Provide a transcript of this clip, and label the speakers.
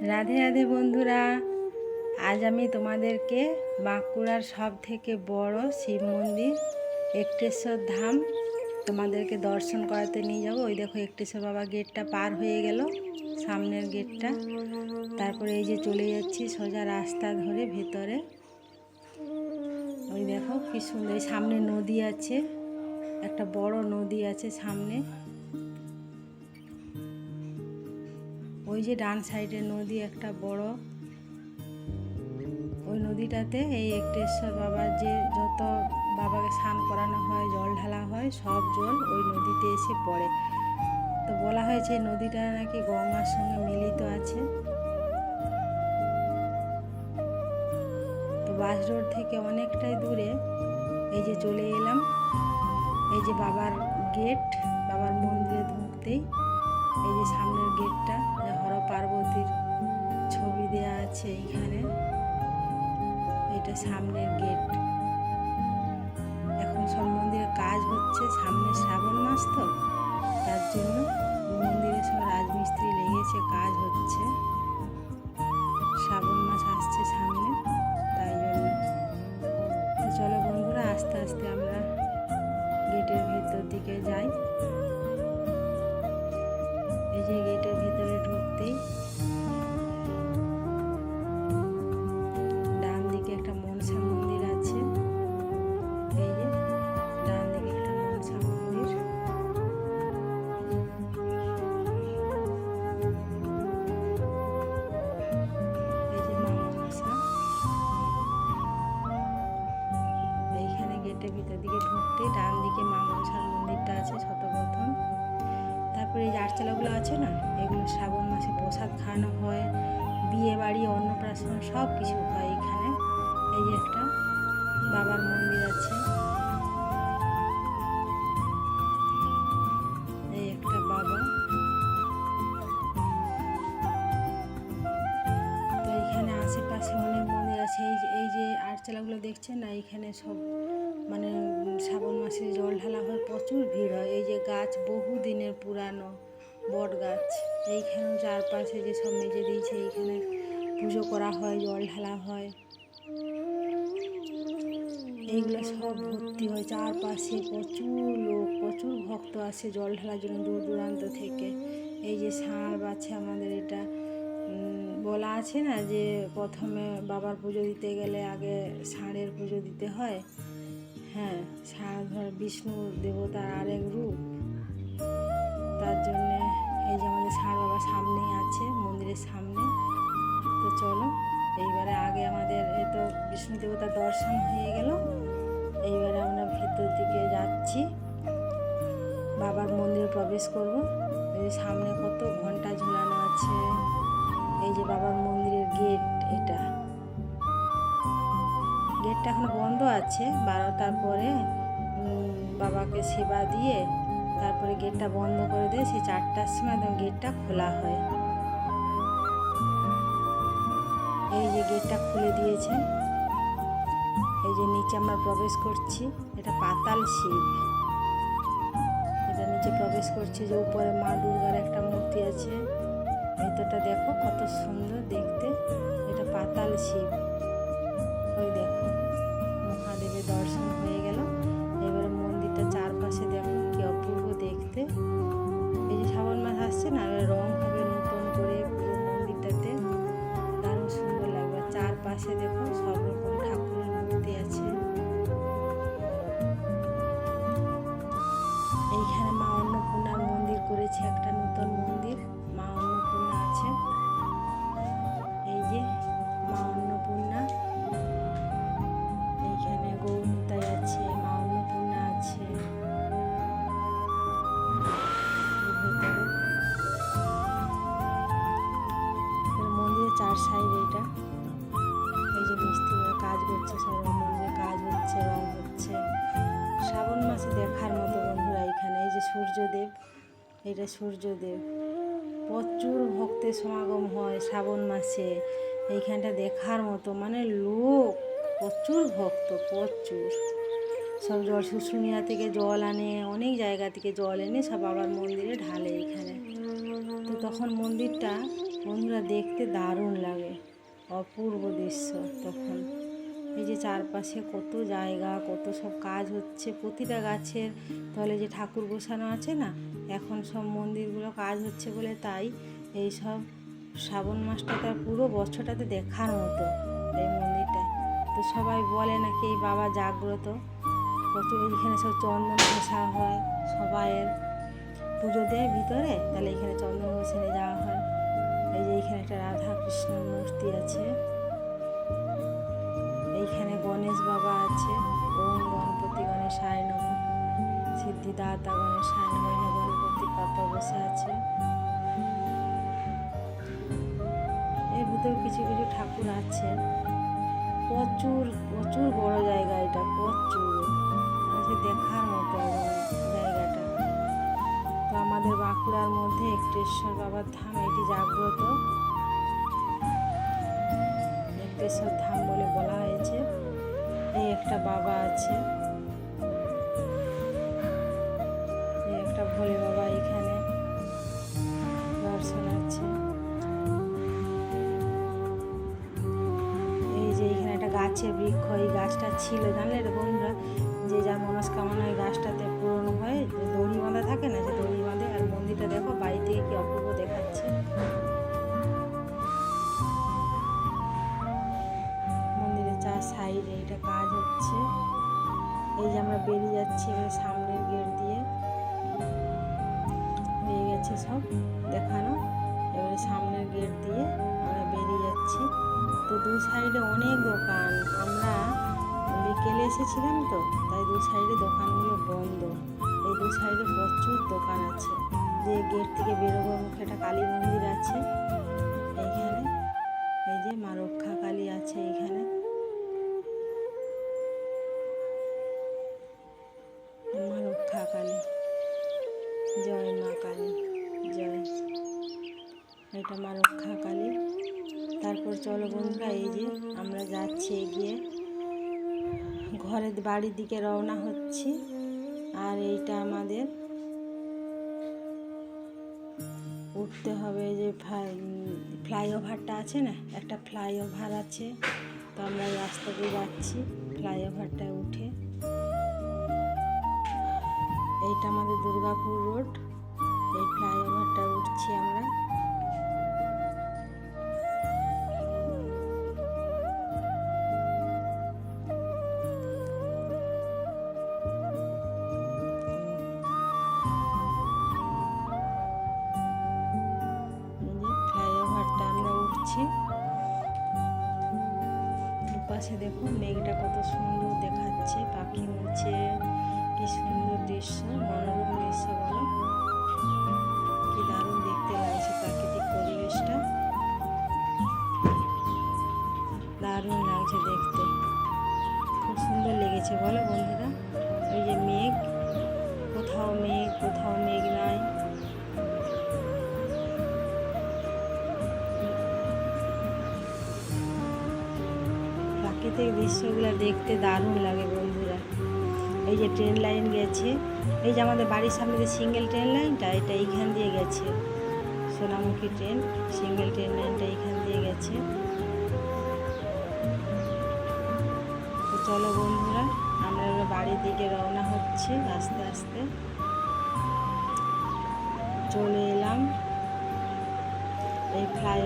Speaker 1: রাধে রাধে বন্ধুরা, আজ আমি তোমাদেরকে বাঁকুড়ার সব থেকে বড় শিব মন্দির একটেশ্বর ধাম তোমাদেরকে দর্শন করাতে নিয়ে যাব। ওই দেখো একটেশ্বর বাবা গেটটা পার হয়ে গেল, সামনের গেটটা। তারপরে এই যে চলে যাচ্ছি সোজা রাস্তা ধরে ভেতরে। ওই দেখো কি সুন্দর, সামনে নদী আছে, একটা বড় নদী আছে সামনে। ওই যে ডান সাইডে নদী একটা বড়, ওই নদীটাতে এই একটেশ্বর বাবার যে যত বাবাকে স্নান করানো হয়, জল ঢালা হয়, সব জল ওই নদীতে এসে পড়ে। তো বলা হয়েছে এই নদীটা নাকি গঙ্গার সঙ্গে মিলিত আছে। তো বাস রোড থেকে অনেকটাই দূরে এই যে চলে এলাম। এই যে বাবার গেট, বাবার মন্দিরে ঢুকতেই এই যে সামনের গেটটা, হর পার্বতীর ছবি দেয়া আছে এইখানে। এটা সামনের গেট। এখন সব মন্দিরে কাজ হচ্ছে, সামনে শ্রাবণ মাস তো, তার জন্য মন্দিরে সব রাজমিস্ত্রি লেগেছে, কাজ হচ্ছে। শ্রাবণ মাস আসছে সামনে, তাই জন্য। তো চলো বন্ধুরা, আস্তে আস্তে আমরা গেটের ভেতর দিকে যাই। এই যে গেটের ভিতরে ঢুকতেই ডান দিকে একটা মনসা মন্দির আছে। এই যে ডান দিকে একটা মনসা মন্দির। এই যে মা মনসা। এইখানে গেটের ভিতর দিকে ঢুকতেই ডান দিকে মা মনসার মন্দিরটা আছে সর্বপ্রথম। তারপরে এই যে আটচালাগুলো আছে না, এগুলো শ্রাবণ মাসে প্রসাদ খাওয়ানো হয়, বিয়ে বাড়ি, অন্নপ্রাশন সব কিছু হয় এখানে। এই যে একটা বাবার মন্দির আছে, এই একটা বাবা। তো এইখানে আশেপাশে অনেক মন্দির আছে। এই যে আটচালাগুলো দেখছেন না, এইখানে সব মানে শ্রাবণ মাসে জল ঢালা হয়, প্রচুর ভিড় হয়। এই যে গাছ বহু দিনের পুরানো বট গাছ, এইখানে চারপাশে যে সব মেজে দিয়েছে, এইখানে পুজো করা হয়, জল ঢালা হয়। এইগুলো সব ভর্তি হয়, চারপাশে প্রচুর লোক, প্রচুর ভক্ত আসে জল ঢালার জন্য দূর দূরান্ত থেকে। এই যে ষাঁড় বাছে আমাদের, এটা বলা আছে না যে প্রথমে বাবার পুজো দিতে গেলে আগে ষাঁড়ের পুজো দিতে হয়। হ্যাঁ, ষাঁড় ধর বিষ্ণু দেবতার আরেক রূপ, তার জন্যে এই যে আমাদের ষাঁড় বাবা সামনেই আছে, মন্দিরের সামনে। তো চলো এইবারে আগে আমাদের এই তো বিষ্ণু দেবতার দর্শন হয়ে গেল, এইবারে আমরা ভেতর দিকে যাচ্ছি, বাবার মন্দিরে প্রবেশ করব। এই যে সামনে কত ঘন্টা ঝুলানো আছে। এই যে বাবার মন্দিরের গেট, এটা গেটটা এখন বন্ধ আছে, 12টার পরে বাবাকে সেবা দিয়ে তারপরে গেটটা বন্ধ করে দেয়। সেই 4টার সময় গেটটা খোলা হয়। এই যে গেটটা খুলে দিয়েছে। এই যে নিচে আমরা প্রবেশ করছি, এটা পাতাল শিব। এটা নিচে প্রবেশ করছি, যে উপরে মা দুর্গার একটা মূর্তি আছে। ভেতরটা দেখো কত সুন্দর দেখতে, এটা পাতাল শিব। ওই দেখো মহাদেবের দর্শন হয়ে গেল। এবারে মন্দিরটা চারপাশে দেখো কি অপূর্ব দেখতে। এই যে শ্রাবণ মাস আসছে না, রং হবে নতুন করে পুরো মন্দিরটাতে, দারুণ সুন্দর লাগবে। চারপাশে দেখো সব রকম ঠাকুরের মূর্তি আছে। এইখানে মা অন্নপূর্ণার মন্দির করেছে, একটা নতুন মন্দির, মা অন্নপূর্ণা আছে। এই যে মা অন্নপূর্ণা, এইখানে গৌরতাই আছে, মা অন্নপূর্ণা আছে ভেতরে। মন্দিরের চার সাইড এটা। এই যে মিস্ত্রিরা কাজ করছে, সব মন্দিরে কাজ হচ্ছে, রং হচ্ছে। শ্রাবণ মাসে দেখার মতো বন্ধুরা এখানে। এই যে সূর্যদেব, এটা সূর্যদেব, প্রচুর ভক্তের সমাগম হয় শ্রাবণ মাসে। এইখানটা দেখার মতো, মানে লোক প্রচুর ভক্ত, প্রচুর। সব জল শুশুনিয়া থেকে জল আনে, অনেক জায়গা থেকে জল এনে সব বাবার মন্দিরে ঢালে এইখানে। তো তখন মন্দিরটা বন্ধুরা দেখতে দারুণ লাগে, অপূর্ব দৃশ্য। তখন এই যে চারপাশে কত জায়গা, কত সব কাজ হচ্ছে, প্রতিটা গাছের তলে যে ঠাকুর বসানো আছে না, এখন সব মন্দিরগুলো কাজ হচ্ছে বলে তাই এই সব শ্রাবণ মাসটা তার পুরো বছরটাতে দেখার মতো এই মন্দিরটা। তো সবাই বলে নাকি এই বাবা জাগ্রত, প্রচুর এইখানে সব চন্দন ঘষা হয়, সবাইয়ের পুজো দেয় ভিতরে, তাহলে এখানে চন্দন ঘষে নিয়ে যাওয়া হয়। এই যে এইখানে একটা রাধা কৃষ্ণ মূর্তি আছে, এইখানে গণেশ বাবা আছে। ওম গণপতি গণেশায় নমঃ, সিদ্ধিদাতা গণেশায় নমঃ। এখানে গণপতি পাপা বসে আছে। এর ভিতরে কিছু কিছু ঠাকুর আছে। প্রচুর প্রচুর বড় জায়গা, এটা প্রচুর দেখার মতো জায়গাটা। তো আমাদের বাঁকুড়ার মধ্যে একটেশ্বর বাবার ধাম, এটি জাগ্রত একটেশ্বর ধাম বলে বলা হয়েছে। এই একটা বাবা আছে, এই একটা ভোলে বাবা এখানে দর্শন আছে। এই যে এখানে একটা গাছের বৃক্ষ, এই গাছটা ছিল জানলে রে বন্ধুরা, যে যার মনস্কামনা ওই গাছটাতে পূরণ হয়, দড়ি বাঁধা থাকে না, যে দড়ি বাঁধে। আর মন্দিরটা দেখো বাড়ি থেকে কি অপূর্ব দেখাচ্ছে। মন্দিরের চার সাইডে এটা কাজ হচ্ছে। এই যে আমরা বেরিয়ে যাচ্ছি এবারে সামনের গেট দিয়ে, হয়ে গেছে সব দেখানো। এবারে সামনের গেট দিয়ে আমরা বেরিয়ে যাচ্ছি। তো দু সাইডে অনেক দোকান, আমরা বিকেলে এসেছিলাম তো তাই দু সাইডে দোকানগুলো বন্ধ। এই দু সাইডে প্রচুর দোকান আছে। যে গেট থেকে বেরোবার মুখে একটা কালী মন্দির আছে এইখানে, এই যে মা রক্ষা কালী আছে এইখানে, মা রক্ষা কালী, জয় মা কালী জয়। এটা মা রক্ষা কালী। তারপর চলো বন্ধুরা, এই যে আমরা যাচ্ছি এগিয়ে ঘরের বাড়ির দিকে রওনা হচ্ছি। আর এইটা আমাদের উঠতে হবে, যে ফ্লাইওভারটা আছে না, একটা ফ্লাইওভার আছে। তো আমরা এই রাস্তা দিয়ে যাচ্ছি ফ্লাইওভারটায় উঠে। এইটা আমাদের দুর্গাপুর রোড, এই ফ্লাইওভারটায় উঠছি আমরা। দুপাশে দেখো মেঘটা কত সুন্দর দেখাচ্ছে, পাখি উড়ছে, কি সুন্দর দৃশ্য, মনোরম দৃশ্য বলো, কি দারুণ দেখতে লাগছে প্রাকৃতিক পরিবেশটা, দারুণ লাগছে দেখতে, খুব সুন্দর লেগেছে বলো বন্ধুরা। ওই যে মেঘ, কোথাও মেঘ কোথাও মেঘ নাই। প্রাকৃতিক দৃশ্যগুলো দেখতে দারুণ লাগে বন্ধুরা। এই যে ট্রেন লাইন গেছে, এই যে আমাদের বাড়ির সামনে যে সিঙ্গেল ট্রেন লাইনটা, এটা এইখান দিয়ে গেছে, সোনামুখী ট্রেন সিঙ্গেল ট্রেন লাইনটা এইখান দিয়ে গেছে। তো চলো বন্ধুরা, আমরা বাড়ির দিকে রওনা হচ্ছি আস্তে আস্তে। চলে এলাম এই ফ্লাই